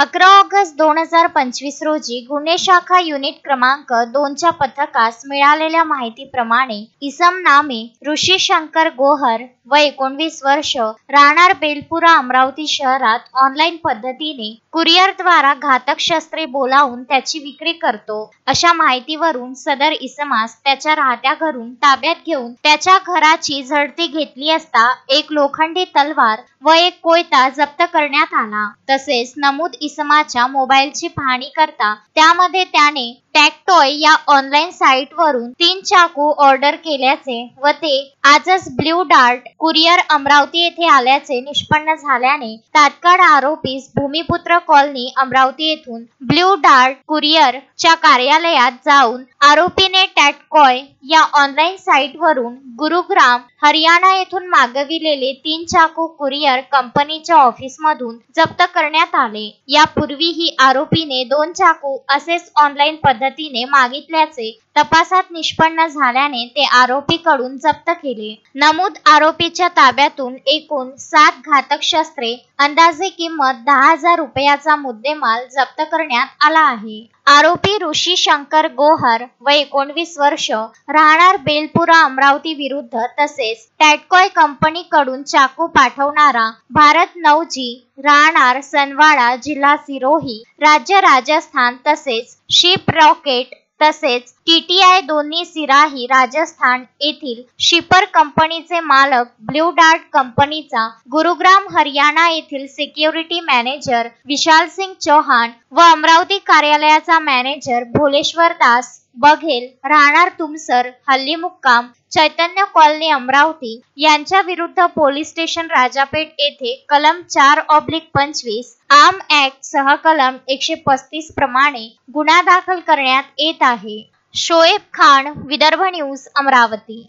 11 August 2025 रोजी गुन्हे शाखा युनिट क्रमांक 2च्या पथकास मिळालेल्या माहितीप्रमाणे इसम नामे ऋषी शंकर गोहर वय 19 वर्ष राहणार बेलपुरा अमरावती शहरात ऑनलाईन पद्धतीने कुरिअरद्वारा घातक शस्त्रे बोलावून त्याची विक्री करतो अशा माहितीवरून सदर इसमास त्याच्या राहत्या घरून ताब्यात घेऊन त्याच्या घराची झडती घेतली असता एक लोखंडी तलवार व एक कोयता जप्त करण्यात आला। तसेच नमूद इसमाच्या मोबाईलची पाहणी करता त्यामध्ये त्याने टॅगटॉय या ऑनलाईन साइट वरून 3 चाकू ऑर्डर केल्याचे व ते आजच ब्ल्यू डार्ट कुरिअर अमरावती येथे आल्याचे निष्पन्न झाल्याने तात्काळ आरोपीस भूमिपुत्र कॉलनी अमरावती येथून ब्ल्यू डार्ट कुरिअर च्या कार्यालयात जाऊन आरोपीने टॅगटॉय या ऑनलाईन साइट वरून गुरुग्राम हरियाणा येथून मागविलेले 3 चाकू कुरिअर कंपनीच्या ऑफिस मधून जप्त करण्यात आले। यापूर्वीही आरोपीने 2 चाकू असेच ऑनलाईन पद्धतीने मागितल्याचे तपासात निष्पन्न झाल्याने ते आरोपीकडून जप्त केले। नमूद आरोपीच्या ताब्यातून एकूण 7 घातक शस्त्रे अंदाजे किंमत 10,000 रुपयाचा मुद्देमाल जप्त करण्यात आला आहे। आरोपी ऋषी शंकर गोहर वय 19 वर्ष राहणार बेलपुरा अमरावती विरुद्ध तसेच टॅगटॉय कंपनीकडून चाकू पाठवणारा भारत नवजी राहणार सनवाडा जिल्हा सिरोही राज्य राजस्थान तसेच शिप रॉकेट तसेच TTI दोन्ही सिराही राजस्थान येथील शिपर कंपनीचे मालक ब्ल्यू डार्ट कंपनीचा गुरुग्राम हरियाणा येथील सिक्युरिटी मॅनेजर विशाल सिंग चौहान व अमरावती कार्यालयाचा मॅनेजर भोलेश्वर दास बघेल राहणार तुमसर हल्ली मुक्काम चैतन्य कॉलनी अमरावती यांच्या विरुद्ध पोलीस स्टेशन राजापेठ येथे कलम 4/25 आर्म ऍक्ट सह कलम 135 प्रमाणे गुन्हा दाखल करण्यात येत आहे। शोएब खान, विदर्भ न्यूज, अमरावती।